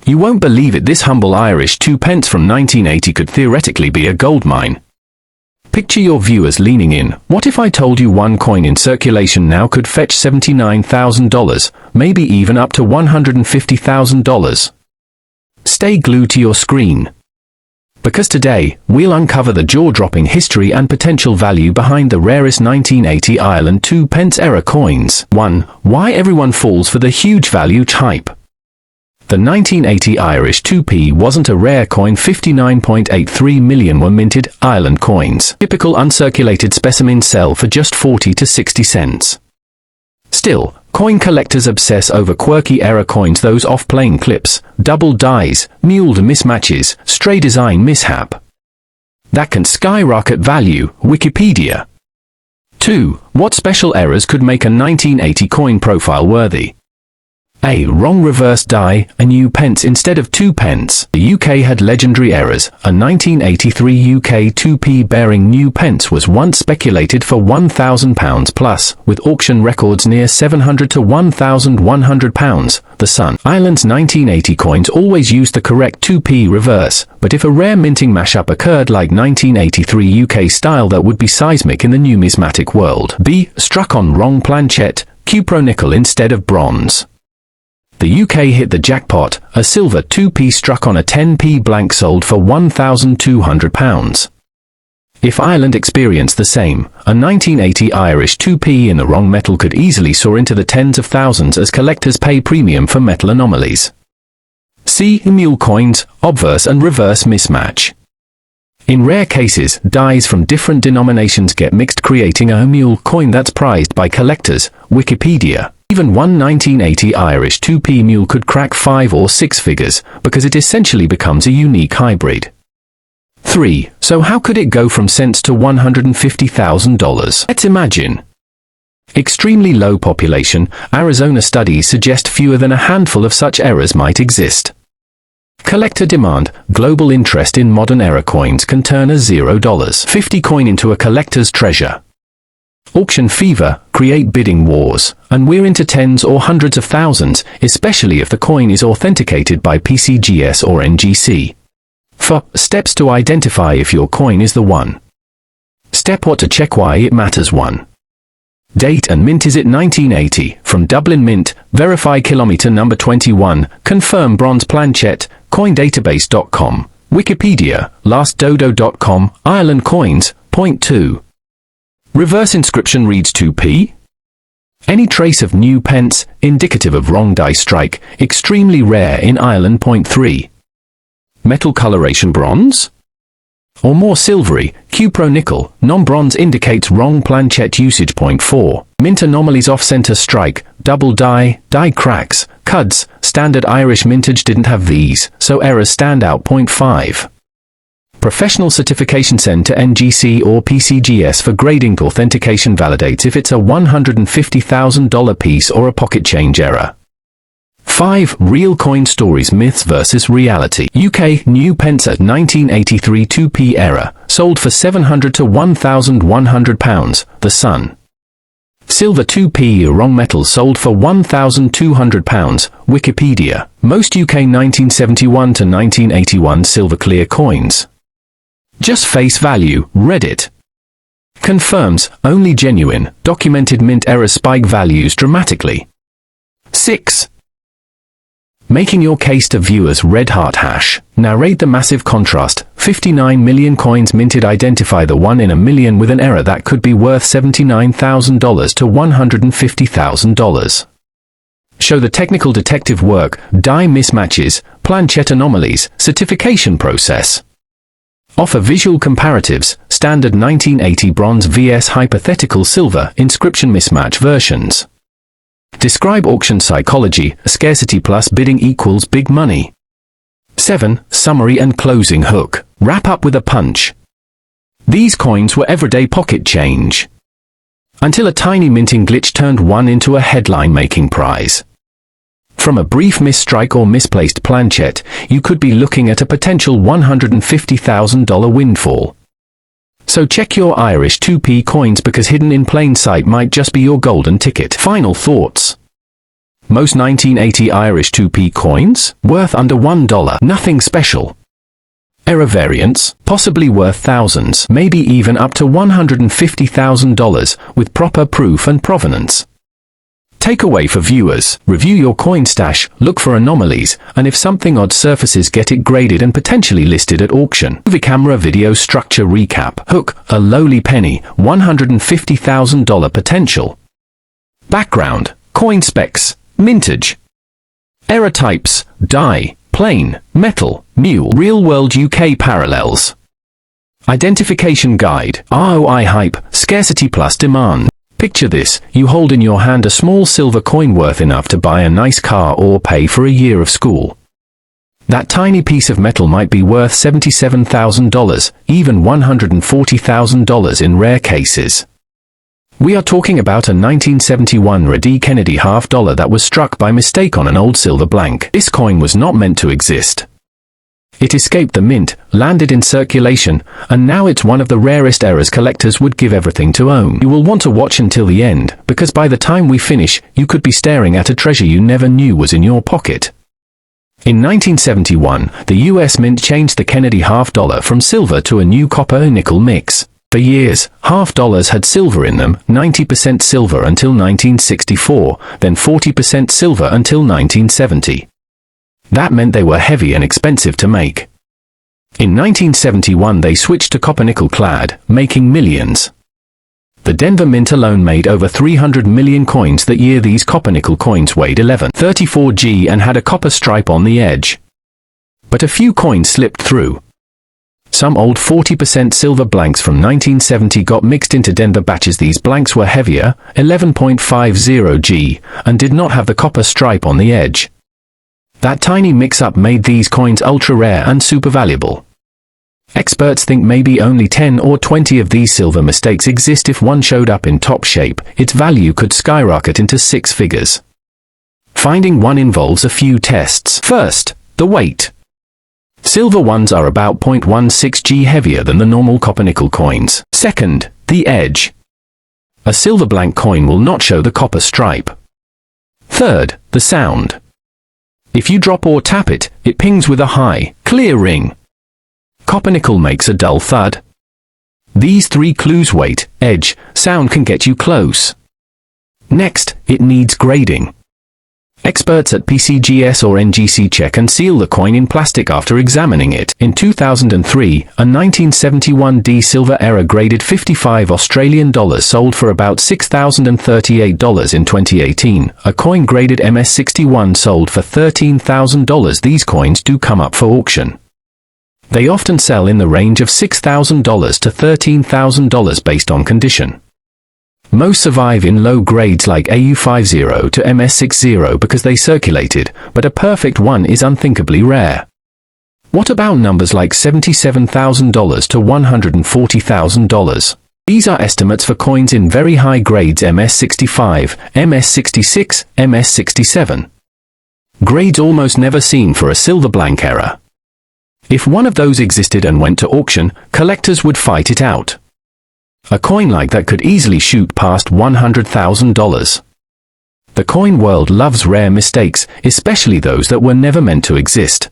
You won't believe it, this humble Irish 2p from 1980 could theoretically be a gold mine. Picture your viewers leaning in. What if I told you one coin in circulation now could fetch $79,000, maybe even up to $150,000? Stay glued to your screen, because today, we'll uncover the jaw-dropping history and potential value behind the rarest 1980 Ireland 2p era coins. 1. Why everyone falls for the huge value hype. The 1980 Irish 2p wasn't a rare coin. 59.83 million were minted Ireland coins. Typical uncirculated specimens sell for just 40 to 60 cents. Still, coin collectors obsess over quirky era coins, those off-plane clips, double dies, muled mismatches, stray design mishap that can skyrocket value. Wikipedia. 2. What special errors could make a 1980 coin profile worthy? A. Wrong reverse die, a new pence instead of 2p. The UK had legendary errors. A 1983 UK 2p bearing new pence was once speculated for £1,000 plus, with auction records near £700 to £1,100. The Sun. Ireland's 1980 coins always used the correct 2p reverse, but if a rare minting mashup occurred like 1983 UK style, that would be seismic in the numismatic world. B. Struck on wrong planchet, cupro-nickel instead of bronze. The UK hit the jackpot. A silver 2p struck on a 10p blank sold for £1,200. If Ireland experienced the same, a 1980 Irish 2p in the wrong metal could easily soar into the tens of thousands as collectors pay premium for metal anomalies. C. Mule coins, obverse and reverse mismatch. In rare cases, dies from different denominations get mixed, creating a mule coin that's prized by collectors. Wikipedia. Even one 1980 Irish 2p mule could crack 5 or 6 figures, because it essentially becomes a unique hybrid. 3. So how could it go from cents to $150,000? Let's imagine. Extremely low population. Arizona studies suggest fewer than a handful of such errors might exist. Collector demand. Global interest in modern era coins can turn a $0.50 coin into a collector's treasure. Auction fever, create bidding wars, and we're into tens or hundreds of thousands, especially if the coin is authenticated by PCGS or NGC. 4. Steps to identify if your coin is the one. Step 1 to check why it matters. 1. Date and mint. Is it 1980? From Dublin Mint, verify kilometer number 21, confirm bronze planchet, coindatabase.com, Wikipedia, lastdodo.com, Ireland coins. Point 2. Reverse inscription reads 2p. Any trace of new pence, indicative of wrong die strike, extremely rare in Ireland. Point 3. Metal coloration bronze? Or more silvery, cupro-nickel, non-bronze indicates wrong planchet usage. Point 4. Mint anomalies, off-center strike, double die, die cracks, cuds, standard Irish mintage didn't have these, so errors stand out. Point 5. Professional certification sent to NGC or PCGS for grading. Authentication validates if it's a $150,000 piece or a pocket change error. 5. Real coin stories, myths versus reality. UK new pence at 1983 2p era, sold for £700 to £1,100. The Sun. Silver 2p wrong metal sold for £1,200. Wikipedia. Most UK 1971 to 1981 silver clear coins. Just face value. Reddit. Confirms, only genuine, documented mint errors spike values dramatically. 6. Making your case to viewers. Red Heart Hash. Narrate the massive contrast. 59 million coins minted. Identify the one in a million with an error that could be worth $79,000 to $150,000. Show the technical detective work, die mismatches, planchet anomalies, certification process. Offer visual comparatives, standard 1980 bronze vs hypothetical silver inscription mismatch versions. Describe auction psychology, scarcity plus bidding equals big money. 7. Summary and closing hook. Wrap up with a punch. These coins were everyday pocket change, until a tiny minting glitch turned one into a headline-making prize. From a brief misstrike or misplaced planchet, you could be looking at a potential $150,000 windfall. So check your Irish 2p coins, because hidden in plain sight might just be your golden ticket. Final thoughts. Most 1980 Irish 2p coins, worth under $1, nothing special. Error variants, possibly worth thousands, maybe even up to $150,000, with proper proof and provenance. Takeaway for viewers: review your coin stash, look for anomalies, and if something odd surfaces, get it graded and potentially listed at auction. Movie camera video structure recap. Hook, a lowly penny, $150,000 potential. Background, coin specs, mintage. Error types, die, plain, metal, mule. Real-world UK parallels. Identification guide, ROI hype, scarcity plus demand. Picture this: you hold in your hand a small silver coin worth enough to buy a nice car or pay for a year of school. That tiny piece of metal might be worth $77,000, even $140,000 in rare cases. We are talking about a 1971 Reedy Kennedy $half that was struck by mistake on an old silver blank. This coin was not meant to exist. It escaped the mint, landed in circulation, and now it's one of the rarest errors collectors would give everything to own. You will want to watch until the end, because by the time we finish, you could be staring at a treasure you never knew was in your pocket. In 1971, the US Mint changed the Kennedy $half from silver to a new copper-nickel mix. For years, $half had silver in them, 90% silver until 1964, then 40% silver until 1970. That meant they were heavy and expensive to make. In 1971 they switched to copper-nickel clad, making millions. The Denver Mint alone made over 300 million coins that year. These copper-nickel coins weighed 11.34 g and had a copper stripe on the edge. But a few coins slipped through. Some old 40% silver blanks from 1970 got mixed into Denver batches. These blanks were heavier, 11.50 g, and did not have the copper stripe on the edge. That tiny mix-up made these coins ultra-rare and super valuable. Experts think maybe only 10 or 20 of these silver mistakes exist. If one showed up in top shape, its value could skyrocket into six figures. Finding one involves a few tests. First, the weight. Silver ones are about 0.16 g heavier than the normal copper-nickel coins. Second, the edge. A silver blank coin will not show the copper stripe. Third, the sound. If you drop or tap it, it pings with a high, clear ring. Copper-nickel makes a dull thud. These three clues: weight, edge, sound can get you close. Next, it needs grading. Experts at PCGS or NGC check and seal the coin in plastic after examining it. In 2003, a 1971D silver Éire graded $55 sold for about $6,038. In 2018, a coin graded MS61 sold for $13,000. These coins do come up for auction. They often sell in the range of $6,000 to $13,000 based on condition. Most survive in low grades like AU50 to MS60 because they circulated, but a perfect one is unthinkably rare. What about numbers like $77,000 to $140,000? These are estimates for coins in very high grades: MS65, MS66, MS67. Grades almost never seen for a silver blank Éire. If one of those existed and went to auction, collectors would fight it out. A coin like that could easily shoot past $100,000. The coin world loves rare mistakes, especially those that were never meant to exist.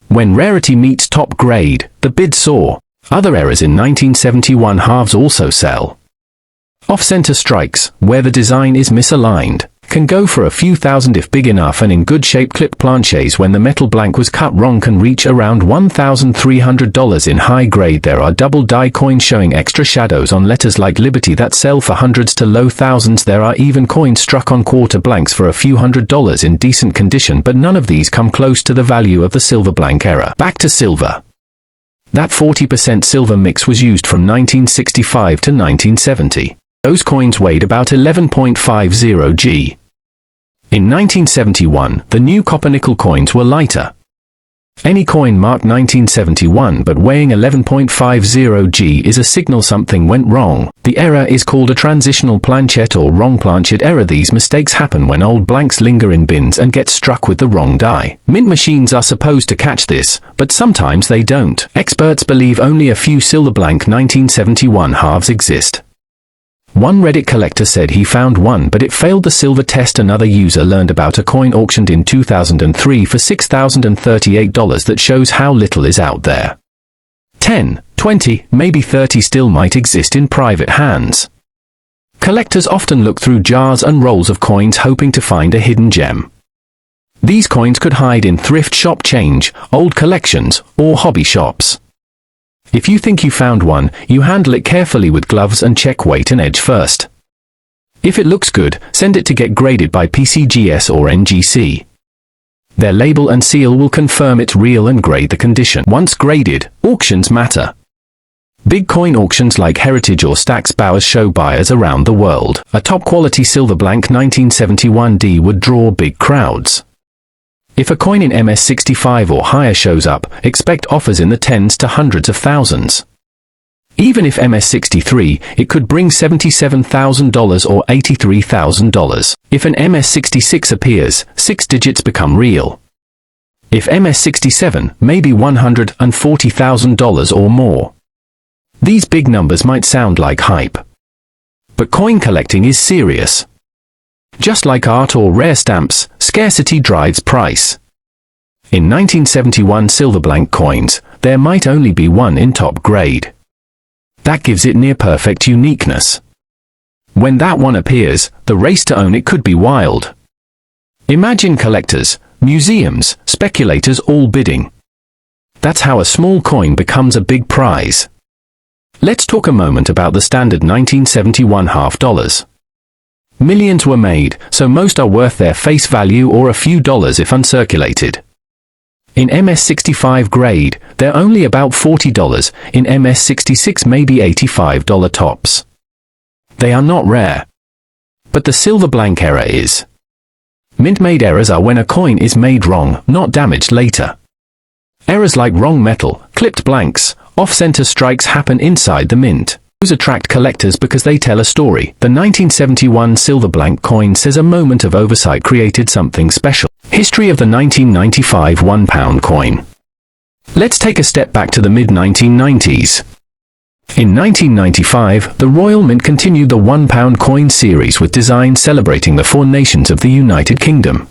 When rarity meets top grade, the bid soar. Other errors in 1971 halves also sell. Off-center strikes, where the design is misaligned, can go for a few thousand if big enough, and in good shape clipped planches when the metal blank was cut wrong can reach around $1,300. In high grade there are double die coins showing extra shadows on letters like Liberty that sell for hundreds to low thousands. There are even coins struck on quarter blanks for a few $100s in decent condition, but none of these come close to the value of the silver blank Éire. Back to silver. That 40% silver mix was used from 1965 to 1970. Those coins weighed about 11.50 g. In 1971, the new copper-nickel coins were lighter. Any coin marked 1971 but weighing 11.50 g is a signal something went wrong. The Éire is called a transitional planchet or wrong planchet error. These mistakes happen when old blanks linger in bins and get struck with the wrong die. Mint machines are supposed to catch this, but sometimes they don't. Experts believe only a few silver blank 1971 halves exist. One Reddit collector said he found one but it failed the silver test. Another user learned about a coin auctioned in 2003 for $6,038 that shows how little is out there. 10, 20, maybe 30 still might exist in private hands. Collectors often look through jars and rolls of coins hoping to find a hidden gem. These coins could hide in thrift shop change, old collections, or hobby shops. If you think you found one, you handle it carefully with gloves and check weight and edge first. If it looks good, send it to get graded by PCGS or NGC. Their label and seal will confirm it's real and grade the condition. Once graded, auctions matter. Big coin auctions like Heritage or Stack's Bowers show buyers around the world. A top-quality silver blank 1971D would draw big crowds. If a coin in MS65 or higher shows up, expect offers in the tens to hundreds of thousands. Even if MS63, it could bring $77,000 or $83,000. If an MS66 appears, 6 digits become real. If MS67, maybe $140,000 or more. These big numbers might sound like hype. But coin collecting is serious. Just like art or rare stamps, scarcity drives price. In 1971 silver blank coins, there might only be one in top grade. That gives it near-perfect uniqueness. When that one appears, the race to own it could be wild. Imagine collectors, museums, speculators all bidding. That's how a small coin becomes a big prize. Let's talk a moment about the standard 1971 half dollars. Millions were made, so most are worth their face value or a few dollars if uncirculated. In MS65 grade, they're only about $40, in MS66 maybe $85 tops. They are not rare. But the silver blank error is. Mint-made errors are when a coin is made wrong, not damaged later. Errors like wrong metal, clipped blanks, off-center strikes happen inside the mint. Those attract collectors because they tell a story. The 1971 silver blank coin says a moment of oversight created something special. History of the 1995 £1 coin. Let's take a step back to the mid-1990s. In 1995, the Royal Mint continued the £1 coin series with designs celebrating the 4 nations of the United Kingdom.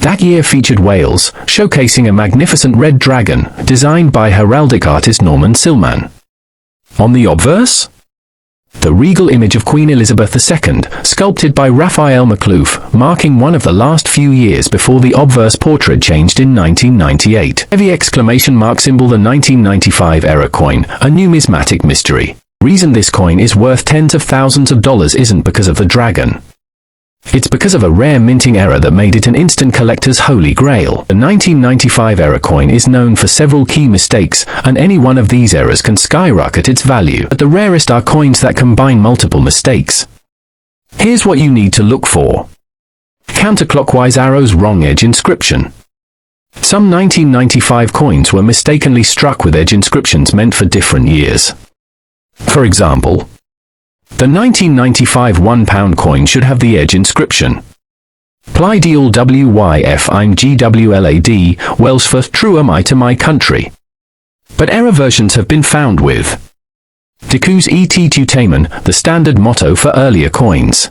That year featured Wales, showcasing a magnificent red dragon, designed by heraldic artist Norman Silman. On the obverse, the regal image of Queen Elizabeth II, sculpted by Raphael Maklouf, marking one of the last few years before the obverse portrait changed in 1998. Heavy exclamation mark symbol the 1995 Éire coin, a numismatic mystery. Reason this coin is worth tens of thousands of dollars isn't because of the dragon. It's because of a rare minting error that made it an instant collector's holy grail. The 1995 Éire coin is known for several key mistakes, and any one of these errors can skyrocket its value. But the rarest are coins that combine multiple mistakes. Here's what you need to look for. Counterclockwise arrows, wrong edge inscription. Some 1995 coins were mistakenly struck with edge inscriptions meant for different years. For example, the 1995 £1 coin should have the edge inscription. Pleidial WYF I'm GWLAD, Welsh for True am I to my country. But error versions have been found with Decus et Tutamen, the standard motto for earlier coins.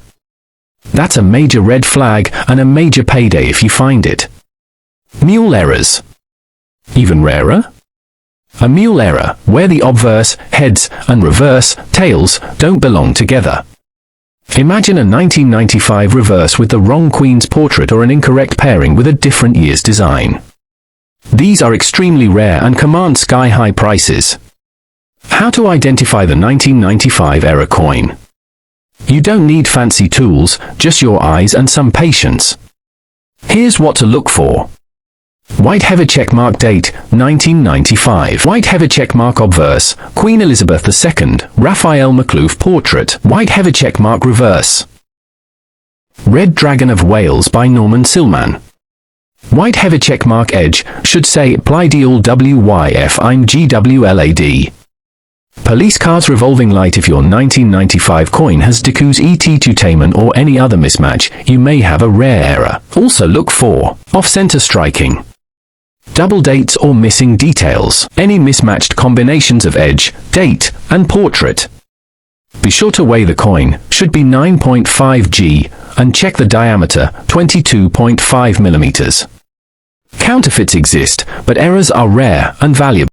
That's a major red flag and a major payday if you find it. Mule errors. Even rarer? A mule error, where the obverse, heads, and reverse, tails, don't belong together. Imagine a 1995 reverse with the wrong queen's portrait or an incorrect pairing with a different year's design. These are extremely rare and command sky-high prices. How to identify the 1995 Éire coin? You don't need fancy tools, just your eyes and some patience. Here's what to look for. White heather checkmark date, 1995. White heather checkmark obverse, Queen Elizabeth II, Raphael Maklouf portrait. White heather checkmark reverse. Red Dragon of Wales by Norman Silman. White heather checkmark edge, should say Pleidial WYF I'm GWLAD. Police car's revolving light. If your 1995 coin has Decus et Tutamen or any other mismatch, you may have a rare error. Also look for off-center striking, double dates or missing details, any mismatched combinations of edge, date, and portrait. Be sure to weigh the coin, should be 9.5 g, and check the diameter, 22.5 millimeters. Counterfeits exist, but errors are rare and valuable.